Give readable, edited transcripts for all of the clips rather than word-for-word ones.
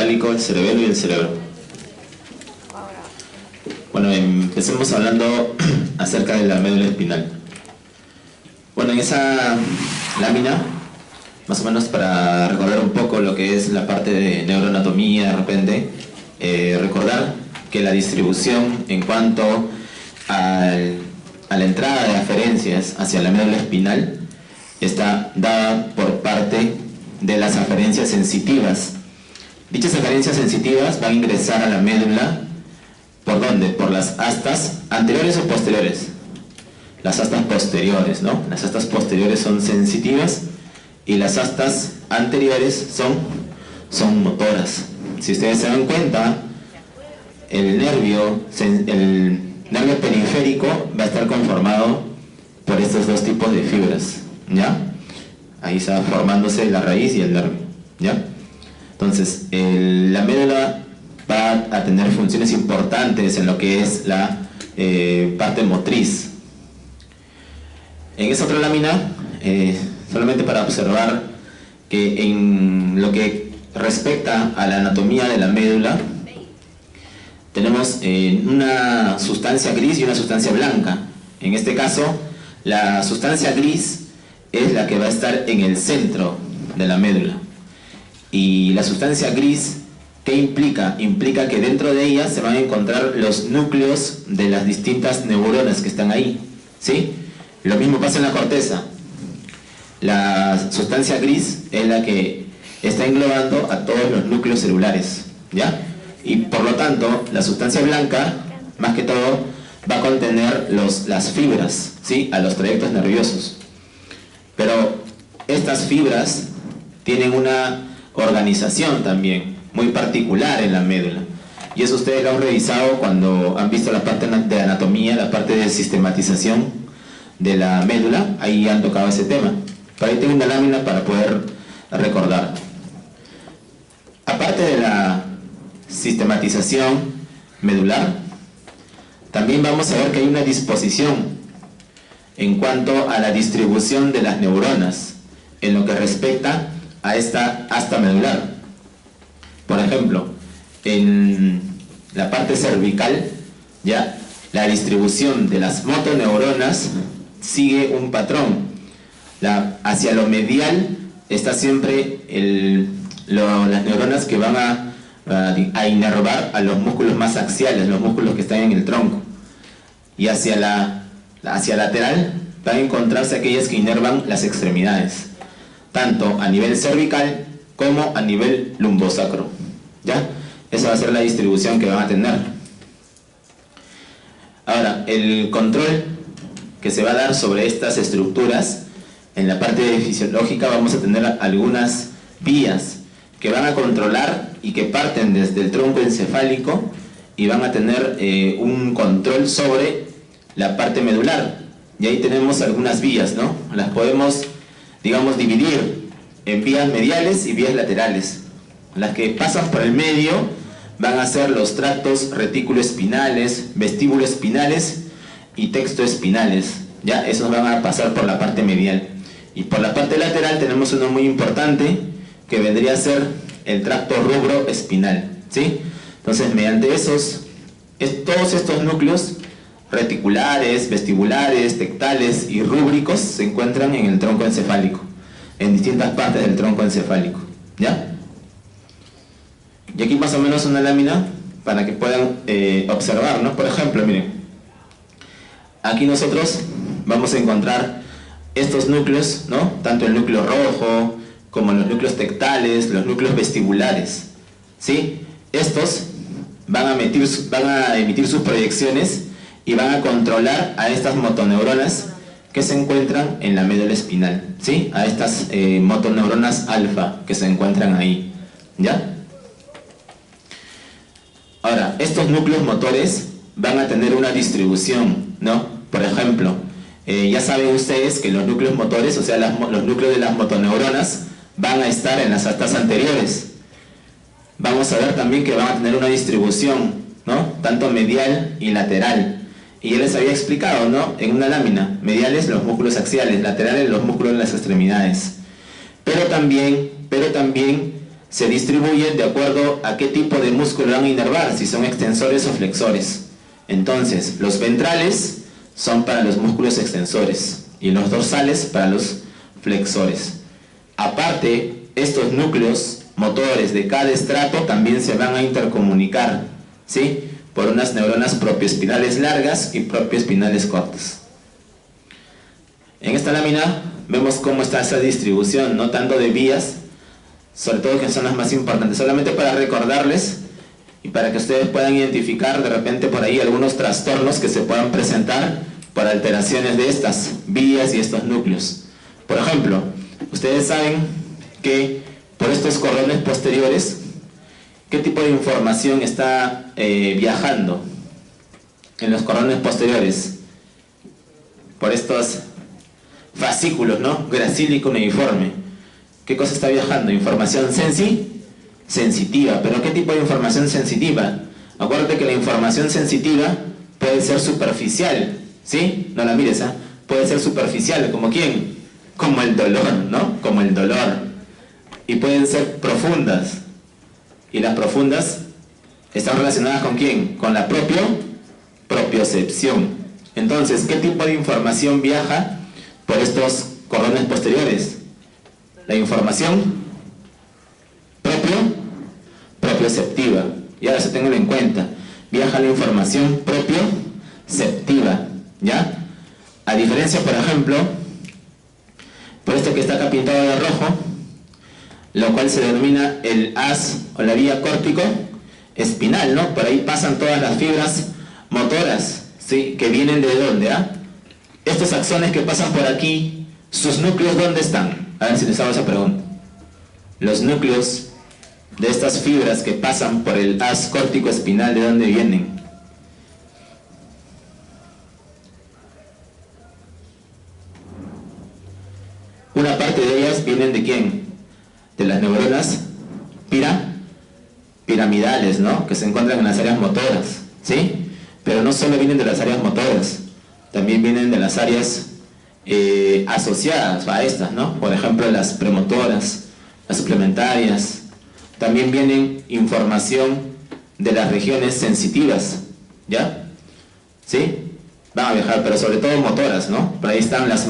encefálico, el cerebelo y el cerebro. Bueno, empecemos hablando acerca de la médula espinal. Bueno, en esa lámina, más o menos para recordar un poco lo que es la parte de neuroanatomía, de repente, recordar que la distribución en cuanto a la entrada de aferencias hacia la médula espinal está dada por parte de las aferencias sensitivas. Dichas aferencias sensitivas van a ingresar a la médula, ¿por dónde? Por las astas anteriores o posteriores. Las astas posteriores, ¿no? Las astas posteriores son sensitivas y las astas anteriores son motoras. Si ustedes se dan cuenta, el nervio periférico va a estar conformado por estos dos tipos de fibras, ¿ya? Ahí está formándose la raíz y el nervio, ¿ya? Entonces, la médula va a tener funciones importantes en lo que es la parte motriz. En esa otra lámina, solamente para observar que en lo que respecta a la anatomía de la médula, tenemos una sustancia gris y una sustancia blanca. En este caso, la sustancia gris es la que va a estar en el centro de la médula. Y la sustancia gris, ¿qué implica? Implica que dentro de ella se van a encontrar los núcleos de las distintas neuronas que están ahí, ¿sí? Lo mismo pasa en la corteza. La sustancia gris es la que está englobando a todos los núcleos celulares, ¿ya? Y por lo tanto, la sustancia blanca, más que todo, va a contener las fibras, ¿sí? A los trayectos nerviosos. Pero estas fibras tienen una organización también muy particular en la médula. Y eso ustedes lo han revisado cuando han visto la parte de anatomía, la parte de sistematización de la médula. Ahí han tocado ese tema. Pero ahí tengo una lámina para poder recordar. Aparte de la sistematización medular, también vamos a ver que hay una disposición en cuanto a la distribución de las neuronas en lo que respecta a esta asta medular. Por ejemplo, en la parte cervical, ya la distribución de las motoneuronas sigue un patrón. Hacia lo medial está siempre las neuronas que van a inervar a los músculos más axiales, los músculos que están en el tronco. Y hacia lateral van a encontrarse aquellas que inervan las extremidades, tanto a nivel cervical como a nivel lumbosacro, ¿ya? Esa va a ser la distribución que van a tener. Ahora, el control que se va a dar sobre estas estructuras, en la parte fisiológica vamos a tener algunas vías que van a controlar y que parten desde el tronco encefálico y van a tener un control sobre la parte medular. Y ahí tenemos algunas vías, ¿no? Las podemos, digamos, dividir en vías mediales y vías laterales. Las que pasan por el medio van a ser los tractos retículoespinales, vestíbuloespinales y textoespinales. Ya, esos van a pasar por la parte medial. Y por la parte lateral tenemos uno muy importante que vendría a ser el tracto rubroespinal, ¿sí? Entonces, mediante todos estos núcleos reticulares, vestibulares, tectales y rúbricos se encuentran en el tronco encefálico, en distintas partes del tronco encefálico, ¿ya? Y aquí más o menos una lámina para que puedan observar, ¿no? Por ejemplo, miren, aquí nosotros vamos a encontrar estos núcleos, ¿no? Tanto el núcleo rojo como los núcleos tectales, los núcleos vestibulares, ¿sí? Estos van a emitir sus proyecciones y van a controlar a estas motoneuronas que se encuentran en la médula espinal, ¿sí? A estas motoneuronas alfa que se encuentran ahí, ¿ya? Ahora, estos núcleos motores van a tener una distribución, ¿no? Por ejemplo, ya saben ustedes que los núcleos motores, o sea, los núcleos de las motoneuronas, van a estar en las astas anteriores. Vamos a ver también que van a tener una distribución, ¿no? Tanto medial y lateral. Y ya les había explicado, ¿no? En una lámina, mediales los músculos axiales, laterales los músculos de las extremidades. Pero también se distribuyen de acuerdo a qué tipo de músculo van a inervar, si son extensores o flexores. Entonces, los ventrales son para los músculos extensores y los dorsales para los flexores. Aparte, estos núcleos motores de cada estrato también se van a intercomunicar, ¿sí?, por unas neuronas propioespinales largas y propioespinales cortas. En esta lámina vemos cómo está esa distribución, no tanto de vías, sobre todo que son las más importantes, solamente para recordarles y para que ustedes puedan identificar de repente por ahí algunos trastornos que se puedan presentar por alteraciones de estas vías y estos núcleos. Por ejemplo, ustedes saben que por estos cordones posteriores, ¿qué tipo de información está viajando en los cordones posteriores? Por estos fascículos, ¿no? Gracílico uneiforme. ¿Qué cosa está viajando? Información sensitiva. ¿Pero qué tipo de información sensitiva? Acuérdate que la información sensitiva puede ser superficial, ¿sí? No la mires, ¿eh? Puede ser superficial, ¿como quién? Como el dolor, ¿no? Como el dolor. Y pueden ser profundas. Y las profundas están relacionadas ¿con quién? Con la propiocepción. Entonces, ¿qué tipo de información viaja por estos cordones posteriores? La información propioceptiva. Y ahora eso tenganlo en cuenta. Viaja la información propioceptiva, ¿ya? A diferencia, por ejemplo, por esto que está acá pintado de rojo, lo cual se denomina el haz o la vía córtico-espinal, ¿no? Por ahí pasan todas las fibras motoras, ¿sí?, que vienen de dónde, ¿ah? Estos axones que pasan por aquí, ¿sus núcleos dónde están? A ver si les hago esa pregunta. Los núcleos de estas fibras que pasan por el haz córtico-espinal, ¿de dónde vienen? Una parte de ellas vienen ¿de quién? De las neuronas piramidales, ¿no? Que se encuentran en las áreas motoras, ¿sí? Pero no solo vienen de las áreas motoras, también vienen de las áreas asociadas a estas, ¿no? Por ejemplo, las premotoras, las suplementarias. También vienen información de las regiones sensitivas, ¿ya? ¿Sí? Van a viajar, pero sobre todo motoras, ¿no? Por ahí están las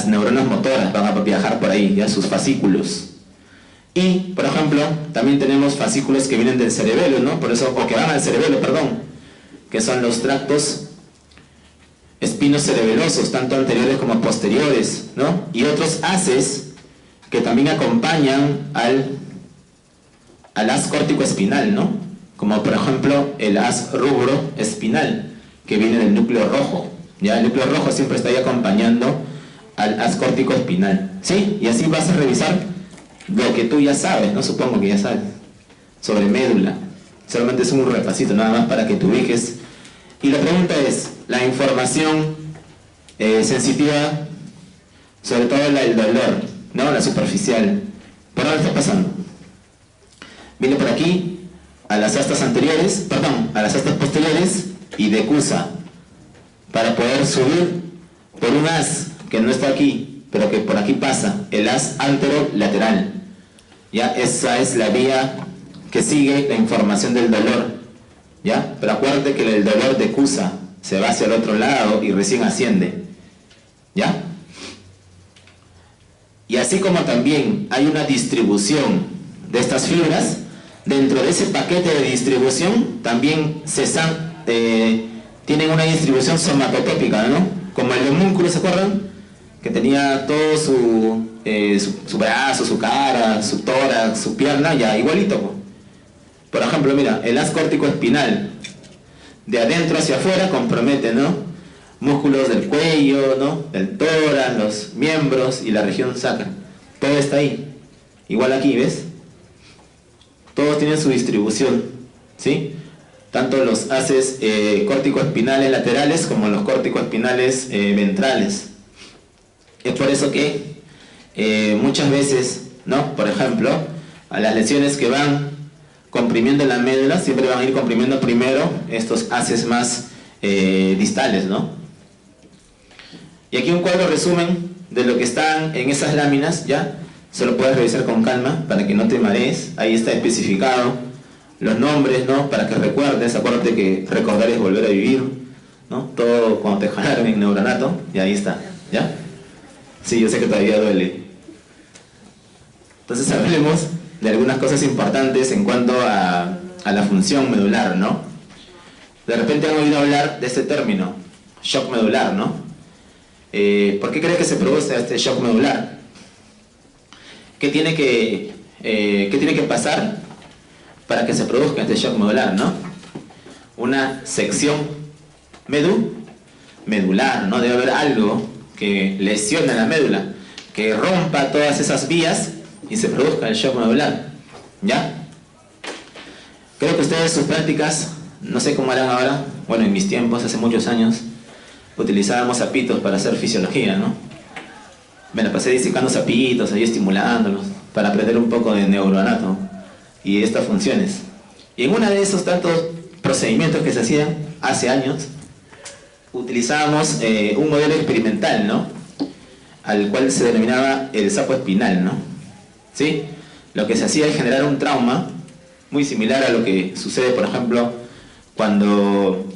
neuronas motoras, van a viajar por ahí, ¿ya? Sus fascículos. Y, por ejemplo, también tenemos fascículos que vienen del cerebelo, ¿no? Por eso, o que van al cerebelo, perdón, que son los tractos espinocerebelosos, tanto anteriores como posteriores, ¿no? Y otros haces que también acompañan al haz córtico-espinal, ¿no? Como por ejemplo el haz rubro-espinal, que viene del núcleo rojo, ¿ya? El núcleo rojo siempre está ahí acompañando al haz córtico-espinal, ¿sí? Y así vas a revisar lo que tú ya sabes, ¿no? Supongo que ya sabes, sobre médula. Solamente es un repasito, nada más para que te ubiques. Y la pregunta es, la información sensitiva, sobre todo el dolor, ¿no? La superficial, ¿por dónde está pasando? Viene por aquí, a las astas anteriores, perdón, a las astas posteriores y decusa, para poder subir por un haz que no está aquí, pero que por aquí pasa, el haz anterolateral. Ya, esa es la vía que sigue la información del dolor, ¿ya? Pero acuérdate que el dolor decusa, se va hacia el otro lado y recién asciende, ¿ya? Y así como también hay una distribución de estas fibras, dentro de ese paquete de distribución también tienen una distribución somatotópica, ¿no? Como el homúnculo, ¿se acuerdan? Que tenía todo su brazo, su cara, su tórax, su pierna, ya igualito, pues. Por ejemplo, mira, el haz córtico-espinal, de adentro hacia afuera compromete, ¿no? Músculos del cuello, ¿no? Del tórax, los miembros y la región sacra. Todo está ahí. Igual aquí, ¿ves? Todos tienen su distribución, ¿sí? Tanto los haces córtico-espinales laterales como los córtico-espinales ventrales. Es por eso que muchas veces, ¿no? Por ejemplo, a las lesiones que van comprimiendo la médula, siempre van a ir comprimiendo primero estos haces más distales, ¿no? Y aquí un cuadro resumen de lo que están en esas láminas, ¿ya? solo puedes revisar con calma para que no te marees. Ahí está especificado los nombres, ¿no? Para que recuerdes, acuérdate que recordar es volver a vivir, ¿no? Todo cuando te jalaron en Neuronato, y ahí está, ¿ya? Sí, yo sé que todavía duele. Entonces hablemos de algunas cosas importantes en cuanto a la función medular, ¿no? De repente han oído hablar de este término, shock medular, ¿no? ¿Por qué crees que se produce este shock medular? ¿Qué tiene que pasar para que se produzca este shock medular, ¿no? Una sección medular, ¿no? Debe haber algo que lesione la médula, que rompa todas esas vías y se produzca el shock medular, ¿ya? Creo que ustedes sus prácticas, no sé cómo harán ahora, bueno, en mis tiempos, hace muchos años, utilizábamos sapitos para hacer fisiología, ¿no? Me la pasé disecando sapitos, ahí estimulándolos, para aprender un poco de neuroanato y estas funciones. Y en uno de esos tantos procedimientos que se hacían hace años, utilizábamos un modelo experimental, ¿no? Al cual se denominaba el sapo espinal, ¿no? ¿Sí? Lo que se hacía es generar un trauma muy similar a lo que sucede, por ejemplo, cuando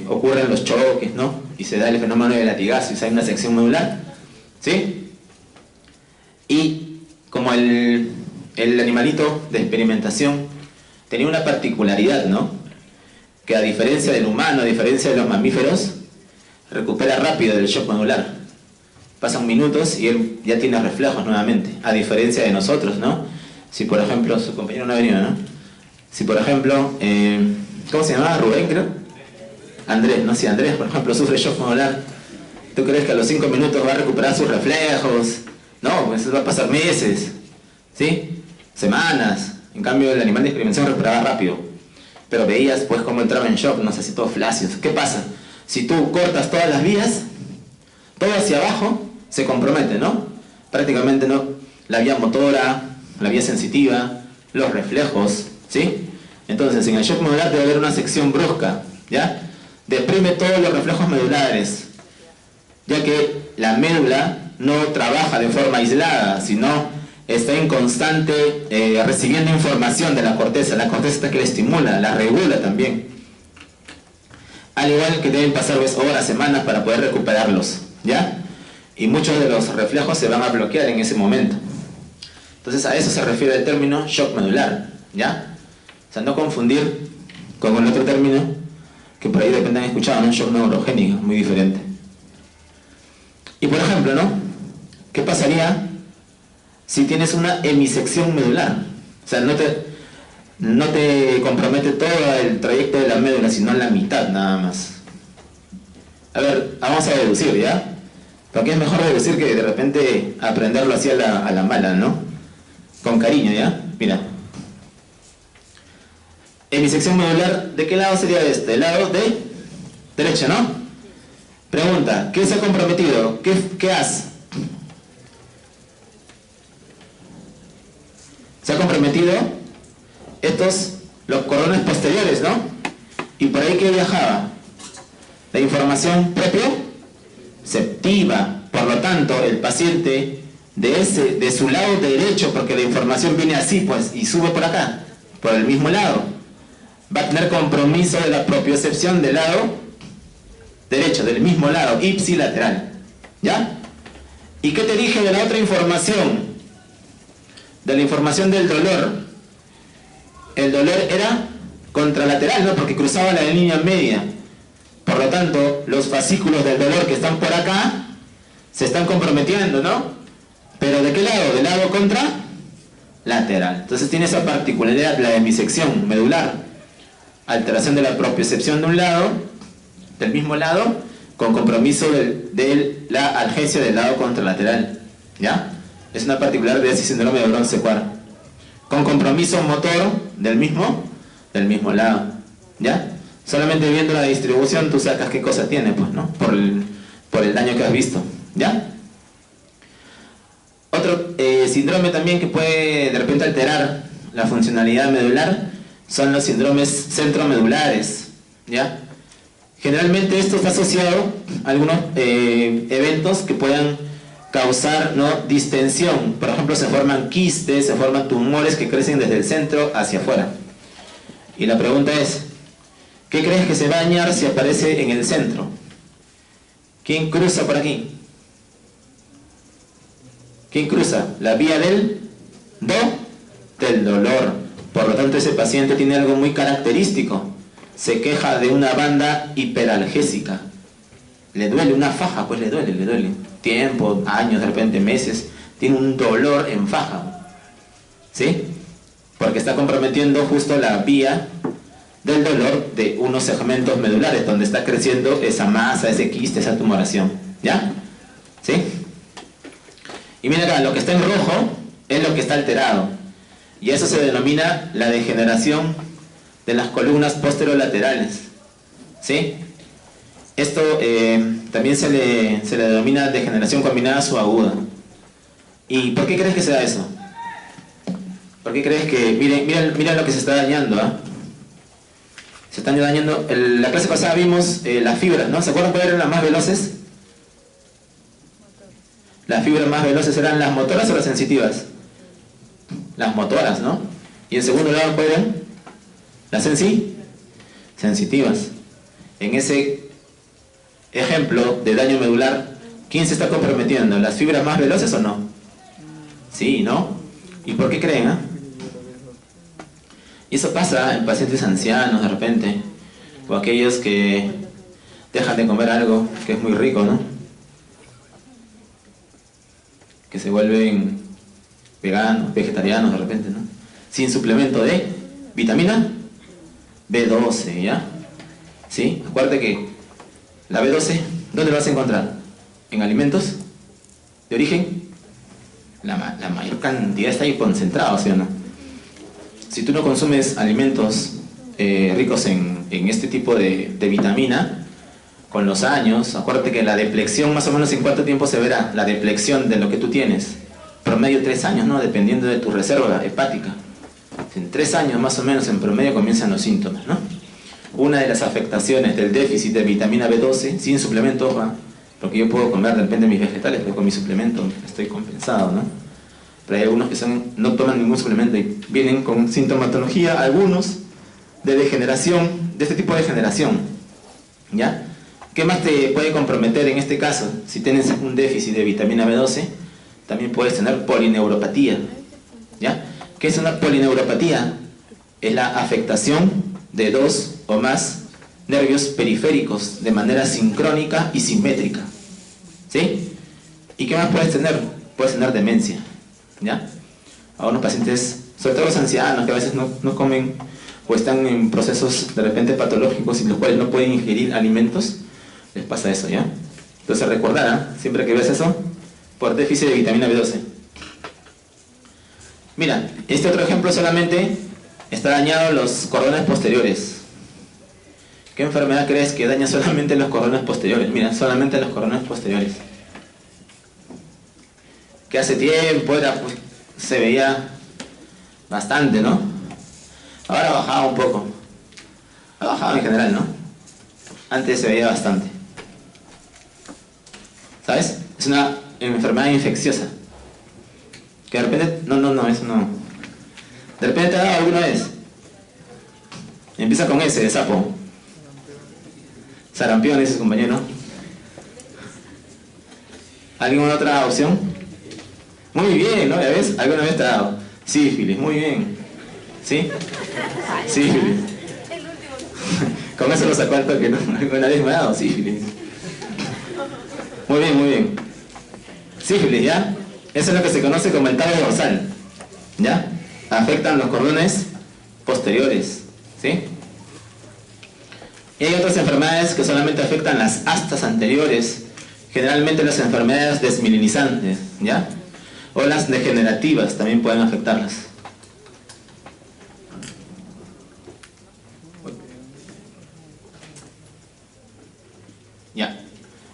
ocurren los choques, ¿no? Y se da el fenómeno de latigazo y se hay una sección medular, ¿sí? Y como el animalito de experimentación tenía una particularidad, ¿no? Que a diferencia del humano, a diferencia de los mamíferos, recupera rápido del shock medular. Pasan minutos y él ya tiene reflejos nuevamente, a diferencia de nosotros, ¿no? Si por ejemplo, su compañero no ha venido, ¿no? Si por ejemplo, ¿cómo se llamaba? Rubén, creo. Andrés, ¿no? Si Andrés, por ejemplo, sufre shock medular, ¿tú crees que a los 5 minutos va a recuperar sus reflejos? No, pues eso va a pasar meses, ¿sí? Semanas. En cambio, el animal de experimentación recuperaba rápido. Pero veías, pues, cómo entraba en shock, no sé si todos flácidos. ¿Qué pasa? Si tú cortas todas las vías, todo hacia abajo se compromete, ¿no? Prácticamente, ¿no? La vía motora, la vía sensitiva, los reflejos, ¿sí? Entonces, en el shock medular debe haber una sección brusca, ¿ya? Deprime todos los reflejos medulares, ya que la médula no trabaja de forma aislada, sino está en constante recibiendo información de la corteza. La corteza está que la estimula, la regula también. Al igual que deben pasar horas, semanas para poder recuperarlos, ¿ya? Y muchos de los reflejos se van a bloquear en ese momento. Entonces a eso se refiere el término shock medular, ¿ya? O sea, no confundir con el otro término que por ahí de repente han escuchado, ¿no? Shock neurogénico, muy diferente. Y por ejemplo, ¿no? ¿Qué pasaría si tienes una hemisección medular? O sea, no te compromete todo el trayecto de la médula, sino la mitad nada más. A ver, vamos a deducir, ¿ya? Porque es mejor deducir que de repente aprenderlo así a la mala, ¿no? Con cariño, ¿ya? Mira. Hemisección medular, ¿de qué lado sería este? Del lado de derecha, ¿no? Pregunta, ¿qué se ha comprometido? ¿Qué haz? Se ha comprometido los cordones posteriores, ¿no? Y por ahí que viajaba la información propioceptiva. Por lo tanto, el paciente de su lado derecho, porque la información viene así, pues, y sube por acá, por el mismo lado, va a tener compromiso de la propiocepción del lado derecho, del mismo lado, ipsilateral, ¿ya? ¿Y qué te dije de la otra información? De la información del dolor. El dolor era contralateral, ¿no? Porque cruzaba la línea media. Por lo tanto, los fascículos del dolor que están por acá se están comprometiendo, ¿no? ¿Pero de qué lado? Del lado contralateral. Entonces tiene esa particularidad, la hemisección medular. Alteración de la propiocepción de un lado, del mismo lado, con compromiso de la algesia del lado contralateral, ¿ya? Es una particularidad de ese síndrome de Brown-Séquard. Con compromiso motor del mismo lado, ¿ya? Solamente viendo la distribución tú sacas qué cosa tiene, pues, ¿no? Por el daño que has visto, ¿ya? Otro síndrome también que puede de repente alterar la funcionalidad medular son los síndromes centromedulares, ¿ya? Generalmente esto está asociado a algunos eventos que puedan causar, ¿no?, distensión. Por ejemplo, se forman quistes, se forman tumores que crecen desde el centro hacia afuera. Y la pregunta es, ¿qué crees que se va a dañar si aparece en el centro? ¿Quién cruza por aquí? ¿Quién cruza? La vía del dolor. Por lo tanto, ese paciente tiene algo muy característico. Se queja de una banda hiperalgésica. Le duele una faja, pues le duele. Tiempo, años, de repente meses. Tiene un dolor en faja. ¿Sí? Porque está comprometiendo justo la vía del dolor de unos segmentos medulares, donde está creciendo esa masa, ese quiste, esa tumoración. ¿Ya? ¿Sí? Y mira acá, lo que está en rojo es lo que está alterado. Y eso se denomina la degeneración de las columnas posterolaterales. ¿Sí? Esto también se le denomina degeneración combinada subaguda. ¿Y por qué crees que se da eso? ¿Por qué crees que... Miren lo que se está dañando, ¿ah? Se están dañando... La clase pasada vimos las fibras, ¿no? ¿Se acuerdan cuáles eran las más veloces? Las fibras más veloces eran las motoras o las sensitivas. Las motoras, ¿no? Y en segundo lugar, ¿cuáles eran? Las sensitivas. En ese ejemplo de daño medular, ¿quién se está comprometiendo? ¿Las fibras más veloces o no? Sí, ¿no? ¿Y por qué creen, ah? Y eso pasa en pacientes ancianos de repente, o aquellos que dejan de comer algo que es muy rico, ¿no? Que se vuelven veganos, vegetarianos de repente, ¿no? Sin suplemento de vitamina B12, ¿ya? ¿Sí? Acuérdate que la B12, ¿dónde la vas a encontrar? ¿En alimentos de origen? La mayor cantidad está ahí concentrada, ¿sí o no? Si tú no consumes alimentos ricos en este tipo de vitamina, con los años, acuérdate que la depleción, más o menos en cuánto tiempo se verá la depleción de lo que tú tienes. Promedio 3 años, ¿no? Dependiendo de tu reserva hepática. En 3 años más o menos en promedio comienzan los síntomas, ¿no? Una de las afectaciones del déficit de vitamina B12, sin suplemento, ojo, porque yo puedo comer de repente mis vegetales, pero con mi suplemento estoy compensado, ¿no? Pero hay algunos que no toman ningún suplemento y vienen con sintomatología, algunos, de degeneración, de este tipo de degeneración, ¿ya? ¿Qué más te puede comprometer en este caso? Si tienes un déficit de vitamina B12, también puedes tener polineuropatía, ¿ya? ¿Qué es una polineuropatía? Es la afectación de 2 o más nervios periféricos de manera sincrónica y simétrica, ¿sí? ¿Y qué más puedes tener? Puedes tener demencia, ¿ya? A unos pacientes, sobre todo los ancianos, que a veces no comen o están en procesos de repente patológicos y los cuales no pueden ingerir alimentos, les pasa eso, ¿ya? Entonces recordar, siempre que ves eso, por déficit de vitamina B12. Mira, este otro ejemplo solamente está dañado los cordones posteriores. ¿Qué enfermedad crees que daña solamente los cordones posteriores? Mira, solamente los cordones posteriores. Que hace tiempo se veía bastante, ¿no? Ahora ha bajado un poco. Ha bajado en general, ¿no? Antes se veía bastante. ¿Sabes? Es una enfermedad infecciosa. Que de repente... No, eso no. ¿De repente te ha dado alguna vez? Empieza con S, de sapo. Sarampión, ese compañero. ¿Alguna otra opción? Muy bien, ¿no? ¿Ya ves? ¿Alguna vez te ha dado? Sífilis, muy bien. ¿Sí? Sífilis. Con eso lo sacó al toque, ¿no? ¿Alguna vez me ha dado sífilis? Muy bien, muy bien. Sífilis, ¿ya? Eso es lo que se conoce como el tallo dorsal, ¿ya? Afectan los cordones posteriores, ¿sí? Y hay otras enfermedades que solamente afectan las astas anteriores, generalmente las enfermedades desmielinizantes, ¿ya? O las degenerativas también pueden afectarlas. Ya.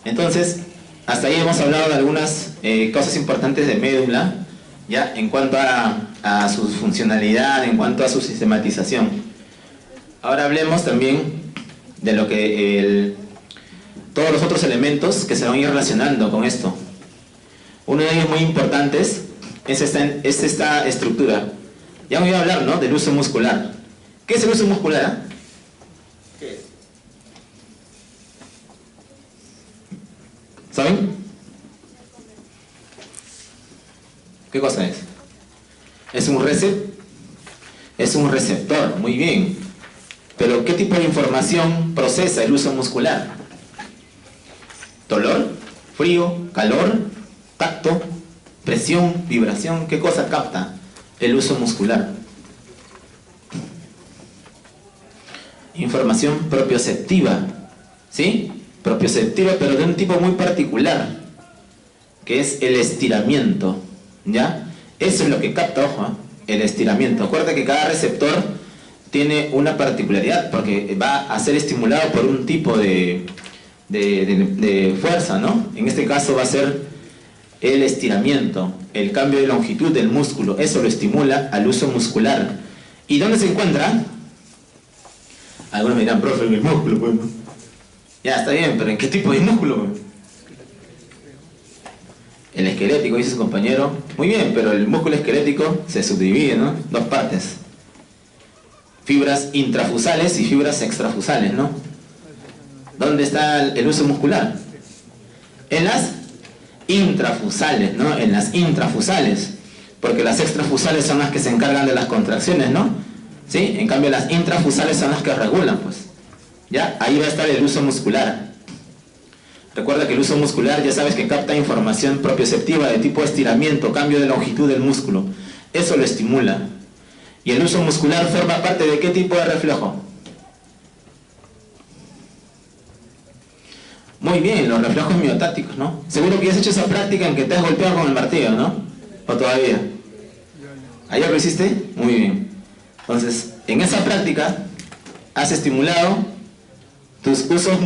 Entonces, hasta ahí hemos hablado de algunas cosas importantes de médula, ¿ya? En cuanto a su funcionalidad, en cuanto a su sistematización. Ahora hablemos también de lo que todos los otros elementos que se van a ir relacionando con esto, Uno de ellos muy importantes es esta estructura. Ya me voy a hablar, ¿no?, del uso muscular. ¿Qué es el uso muscular? ¿Qué es? ¿Saben? ¿Qué cosa es? Es un receptor, muy bien. Pero ¿qué tipo de información procesa el uso muscular? Dolor, frío, calor, tacto, presión, vibración. ¿Qué cosa capta el uso muscular? Información propioceptiva, ¿sí? Propioceptiva, pero de un tipo muy particular, que es el estiramiento, ¿ya? Eso es lo que capta, ojo, el estiramiento. Acuérdate que cada receptor tiene una particularidad, porque va a ser estimulado por un tipo de fuerza, ¿no? En este caso va a ser el estiramiento, el cambio de longitud del músculo. Eso lo estimula al uso muscular. ¿Y dónde se encuentra? Algunos me dirán, profe, en el músculo, pues, ¿no? Ya, está bien, pero ¿en qué tipo de músculo? El esquelético, dice su compañero. Muy bien, pero el músculo esquelético se subdivide, ¿no? Dos partes. Fibras intrafusales y fibras extrafusales, ¿no? ¿Dónde está el uso muscular? En las intrafusales, ¿no? En las intrafusales. Porque las extrafusales son las que se encargan de las contracciones, ¿no? ¿Sí? En cambio las intrafusales son las que regulan, pues. ¿Ya? Ahí va a estar el uso muscular. Recuerda que el uso muscular, ya sabes que capta información propioceptiva de tipo estiramiento, cambio de longitud del músculo. Eso lo estimula. ¿Y el uso muscular forma parte de qué tipo de reflejo? Muy bien, los reflejos miotáticos, ¿no? Seguro que ya has hecho esa práctica en que te has golpeado con el martillo, ¿no? ¿O todavía? ¿Ayer lo hiciste? Muy bien. Entonces, en esa práctica has estimulado tus usos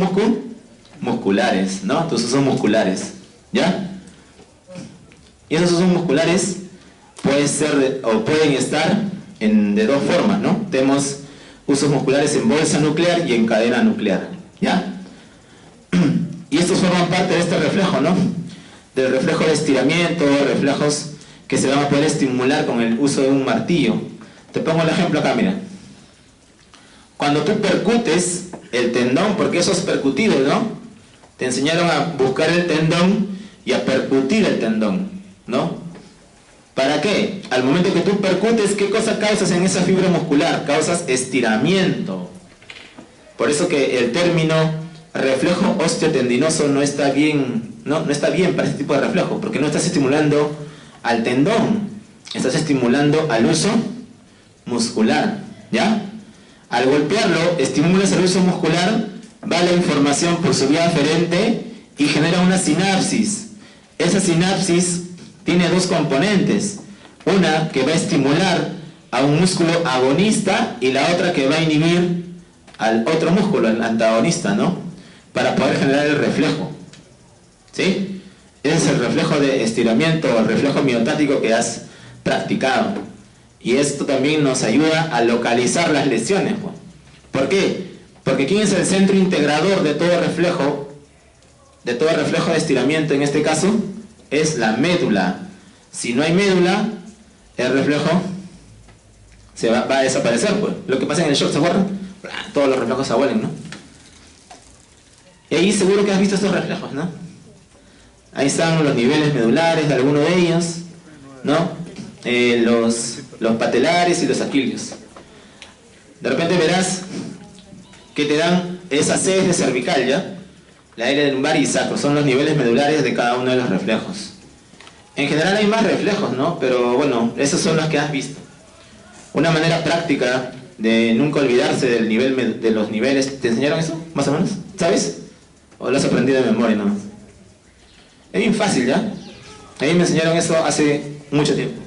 musculares, ¿no? Tus usos musculares, ¿ya? Y esos usos musculares pueden ser o pueden estar de dos formas, ¿no? Tenemos usos musculares en bolsa nuclear y en cadena nuclear, ¿ya? Y estos forman parte de este reflejo, ¿no? Del reflejo de estiramiento, reflejos que se van a poder estimular con el uso de un martillo. Te pongo el ejemplo acá, mira. Cuando tú percutes el tendón, porque eso es percutido, ¿no? Te enseñaron a buscar el tendón y a percutir el tendón, ¿no? ¿Para qué? Al momento que tú percutes, ¿qué cosa causas en esa fibra muscular? Causas estiramiento. Por eso que el término reflejo osteotendinoso no está bien, no está bien para este tipo de reflejo, porque no estás estimulando al tendón, estás estimulando al uso muscular, ¿ya? Al golpearlo, estimulas el uso muscular, va la información por su vía aferente y genera una sinapsis. Esa sinapsis tiene dos componentes, una que va a estimular a un músculo agonista y la otra que va a inhibir al otro músculo, al antagonista, ¿no? Para poder generar el reflejo, ¿sí? Ese es el reflejo de estiramiento, el reflejo miotático que has practicado. Y esto también nos ayuda a localizar las lesiones. ¿Por qué? Porque ¿quién es el centro integrador de todo reflejo de estiramiento en este caso? Es la médula. Si no hay médula, el reflejo se va a desaparecer, pues. Lo que pasa en el shock, ¿se acuerdan? Todos los reflejos se abuelen, ¿no? Y ahí seguro que has visto estos reflejos, ¿no? Ahí están los niveles medulares de alguno de ellos, ¿no? Los patelares y los aquilios. De repente verás que te dan esa C de cervical, ¿ya? La L de lumbar y sacro, son los niveles medulares de cada uno de los reflejos. En general hay más reflejos, ¿no? Pero bueno, esos son los que has visto. Una manera práctica de nunca olvidarse del nivel, de los niveles. ¿Te enseñaron eso? ¿Más o menos? ¿Sabes? ¿O lo has aprendido de memoria nomás? Es bien fácil, ¿ya? A mí me enseñaron eso hace mucho tiempo.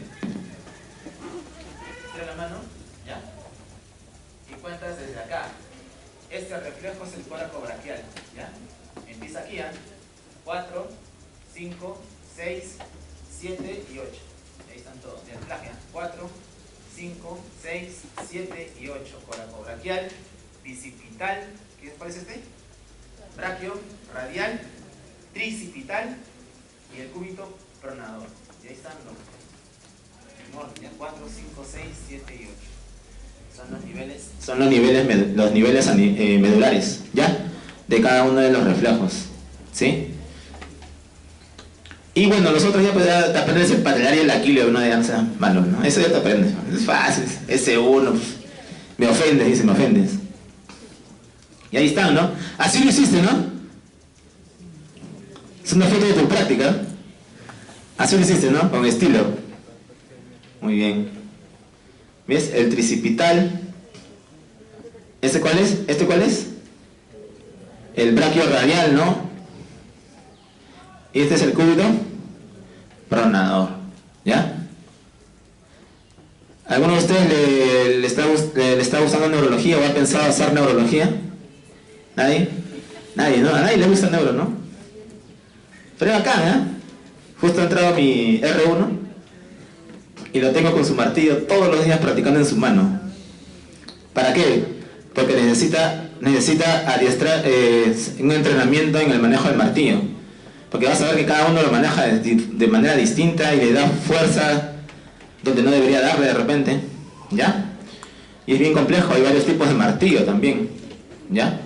Tira la mano, ¿ya? Y cuentas desde acá. Este reflejo es el coracobraquial, ¿ya? Empieza aquí, ¿ya? 4, 5, 6, 7 y 8. Ahí están todos. Ya, 4, 5, 6, 7 y 8. Coracobraquial, bicipital. ¿Cuál es este? Braquio, radial, tricipital y el cúbito pronador. Y ahí están los 4, 5, 6, 7 y 8. Son los niveles medulares, ¿ya? De cada uno de los reflejos, ¿sí? Y bueno, los otros ya pues, te aprendes el patelar y el aquileo, uno de danza malo, ¿no? Eso ya te aprendes, es fácil, S1, pues, me ofendes, dice, me ofendes. Y ahí están, ¿no? Así lo hiciste, ¿no? Es una foto de tu práctica. Así lo hiciste, ¿no? Con estilo. Muy bien. ¿Ves? El tricipital. ¿Este cuál es? ¿Este cuál es? El braquiorradial, ¿no? Y este es el cúbito pronador, ¿ya? ¿Alguno de ustedes le está gustando neurología o ha pensado hacer neurología? ¿Nadie? Nadie, ¿no? A nadie le gusta el neuro, ¿no? Pero acá, ¿eh? Justo ha entrado mi R1 y lo tengo con su martillo todos los días practicando en su mano. ¿Para qué? Porque necesita adiestrar un entrenamiento en el manejo del martillo. Porque vas a ver que cada uno lo maneja de manera distinta y le da fuerza donde no debería darle de repente, ¿ya? Y es bien complejo, hay varios tipos de martillo también, ¿ya?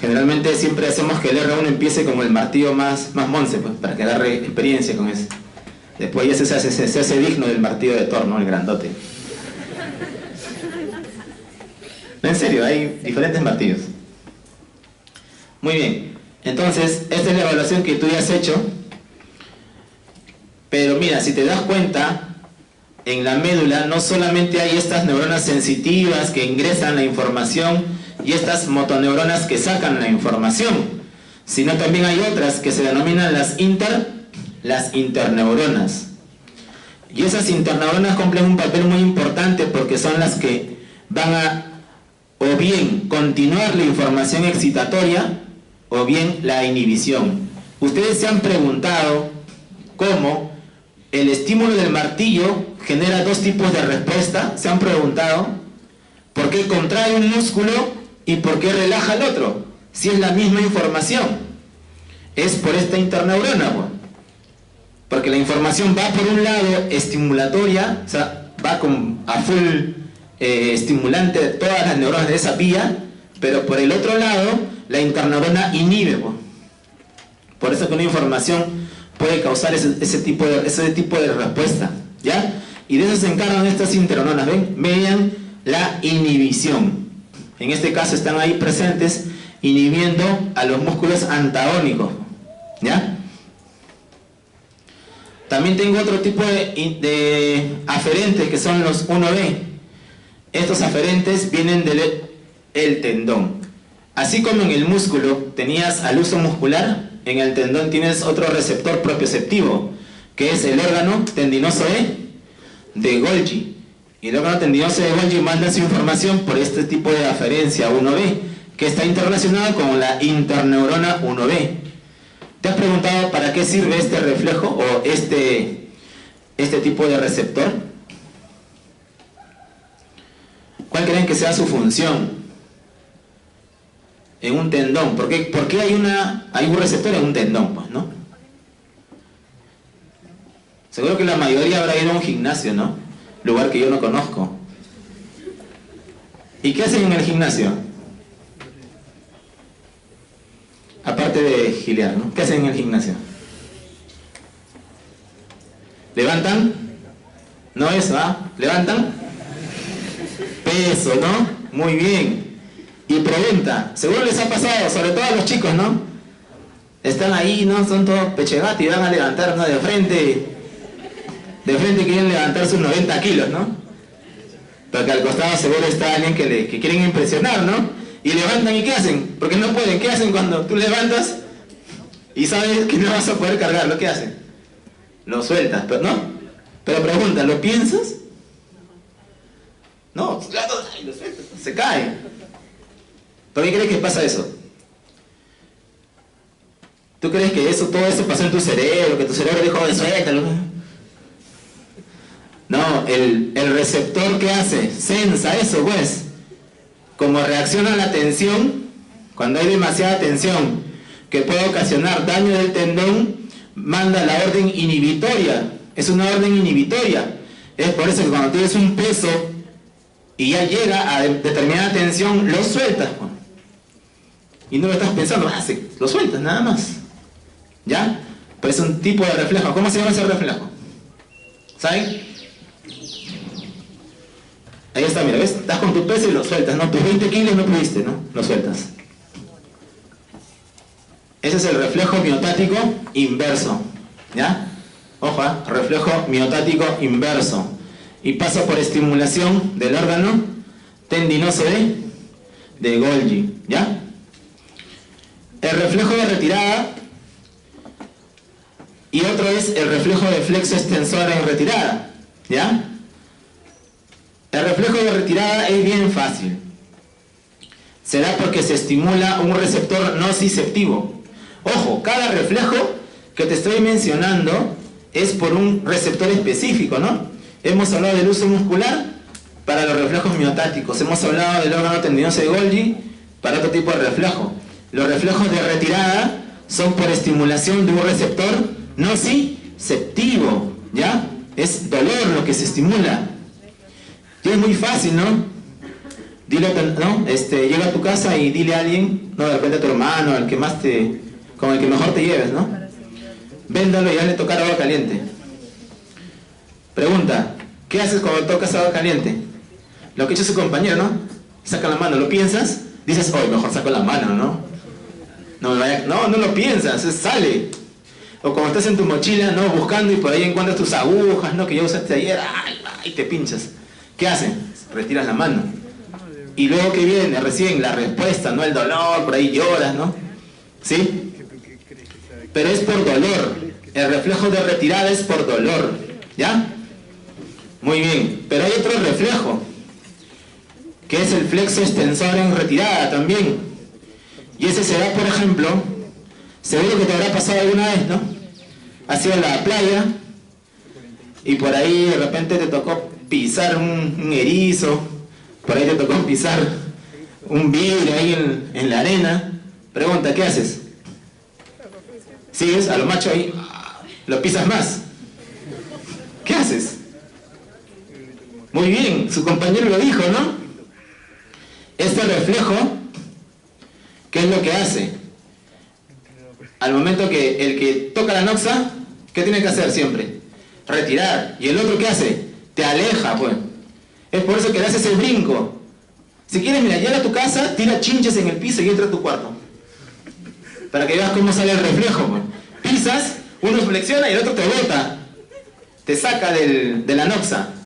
Generalmente siempre hacemos que el R1 empiece como el martillo más monce, pues, para que agarre experiencia con eso. Después ya se hace digno del martillo de Thor, ¿no? El grandote. No, en serio, hay diferentes martillos. Muy bien. Entonces, esta es la evaluación que tú ya has hecho. Pero mira, si te das cuenta, en la médula no solamente hay estas neuronas sensitivas que ingresan la información y estas motoneuronas que sacan la información, sino también hay otras que se denominan las interneuronas. Y esas interneuronas cumplen un papel muy importante porque son las que van a o bien continuar la información excitatoria o bien la inhibición. Ustedes se han preguntado cómo el estímulo del martillo genera dos tipos de respuesta. ¿Se han preguntado por qué contrae un músculo y por qué relaja el otro? Si es la misma información. Es por esta interneurona, pues. Porque la información va por un lado estimulatoria, o sea, va a full estimulante de todas las neuronas de esa vía, pero por el otro lado la interneurona inhibe, pues. Por eso que una información puede causar ese tipo de respuesta, ¿ya? Y de eso se encargan estas interneuronas, ¿ven? Median la inhibición. En este caso están ahí presentes inhibiendo a los músculos antagónicos, ¿ya? También tengo otro tipo de aferentes que son los 1B. Estos aferentes vienen del tendón. Así como en el músculo tenías al uso muscular, en el tendón tienes otro receptor propioceptivo, que es el órgano tendinoso de Golgi. Y el órgano tendinoso de Golgi manda su información por este tipo de aferencia 1B, que está interrelacionado con la interneurona 1B. ¿Te has preguntado para qué sirve este reflejo o este tipo de receptor? ¿Cuál creen que sea su función en un tendón? ¿Por qué hay un receptor en un tendón, pues, ¿no? Seguro que la mayoría habrá ido a un gimnasio, ¿no? Lugar que yo no conozco. ¿Y qué hacen en el gimnasio? Aparte de gilear, ¿no? ¿Qué hacen en el gimnasio? ¿Levantan? ¿No eso, ah? ¿Levantan? Peso, ¿no? Muy bien. Y pregunta, seguro les ha pasado, sobre todo a los chicos, ¿no? Están ahí, ¿no? Son todos pechegati y van a levantar, ¿no? De frente quieren levantar sus 90 kilos, ¿no? Porque al costado seguro está alguien que quieren impresionar, ¿no? Y levantan, ¿y qué hacen? Porque no pueden. ¿Qué hacen cuando tú levantas y sabes que no vas a poder cargarlo? ¿Qué hacen? Lo sueltas, pero no. Pero pregunta, ¿lo piensas? No, lo sueltas, se cae. ¿Por qué crees que pasa eso? ¿Tú crees que todo eso pasó en tu cerebro? Que tu cerebro dijo, suéltalo. No, el receptor, ¿qué hace? Sensa eso, pues. Como reacciona a la tensión, cuando hay demasiada tensión que puede ocasionar daño del tendón, manda la orden inhibitoria. Es una orden inhibitoria. Es por eso que cuando tienes un peso y ya llega a determinada tensión, lo sueltas. Y no lo estás pensando, lo sueltas nada más. ¿Ya? Pues es un tipo de reflejo. ¿Cómo se llama ese reflejo? ¿Saben? Ahí está, mira, ¿ves? Estás con tu peso y lo sueltas, ¿no? Tus 20 kilos no pudiste, ¿no? Lo sueltas. Ese es el reflejo miotático inverso. ¿Ya? Ojo, reflejo miotático inverso. Y pasa por estimulación del órgano tendinoso de Golgi. ¿Ya? El reflejo de retirada y otro es el reflejo de flexo extensor en retirada. ¿Ya? El reflejo de retirada es bien fácil. Se da porque se estimula un receptor nociceptivo. Ojo, cada reflejo que te estoy mencionando es por un receptor específico, ¿no? Hemos hablado del uso muscular para los reflejos miotáticos. Hemos hablado del órgano tendinoso de Golgi para otro tipo de reflejo. Los reflejos de retirada son por estimulación de un receptor nociceptivo, ¿ya? Es dolor lo que se estimula. Y es muy fácil, ¿no? Dile, ¿no? Llega a tu casa y dile a alguien, no, de repente a tu hermano, al que más con el que mejor te lleves, ¿no? Véndalo y hazle tocar agua caliente. Pregunta, ¿qué haces cuando tocas agua caliente? Lo que ha hecho su compañero, ¿no? Saca la mano, ¿lo piensas? Dices, oh, mejor saco la mano, ¿no? No lo piensas, sale. O cuando estás en tu mochila, ¿no? Buscando y por ahí encuentras tus agujas, ¿no? Que ya usaste ayer, ¡ay! Te pinchas. ¿Qué hacen? Retiras la mano. Y luego que viene recién la respuesta, ¿no? El dolor, por ahí lloras, ¿no? ¿Sí? Pero es por dolor. El reflejo de retirada es por dolor. ¿Ya? Muy bien. Pero hay otro reflejo, que es el flexo extensor en retirada también. Y ese se da, por ejemplo, seguro que te habrá pasado alguna vez, ¿no? Has ido a la playa y por ahí de repente te tocó pisar un erizo, por ahí te tocó pisar un vidrio ahí en la arena. Pregunta, ¿qué haces? ¿Sigues a lo macho ahí? ¿Lo pisas más? ¿Qué haces? Muy bien, su compañero lo dijo, ¿no? Este reflejo, ¿qué es lo que hace? Al momento que el que toca la noxa, ¿qué tiene que hacer siempre? Retirar. ¿Y el otro qué hace? Te aleja, pues. Es por eso que le haces el brinco. Si quieres, mira, llega a tu casa, tira chinches en el piso y entra a tu cuarto. Para que veas cómo sale el reflejo, pues. Pisas, uno flexiona y el otro te bota. Te saca de la noxa.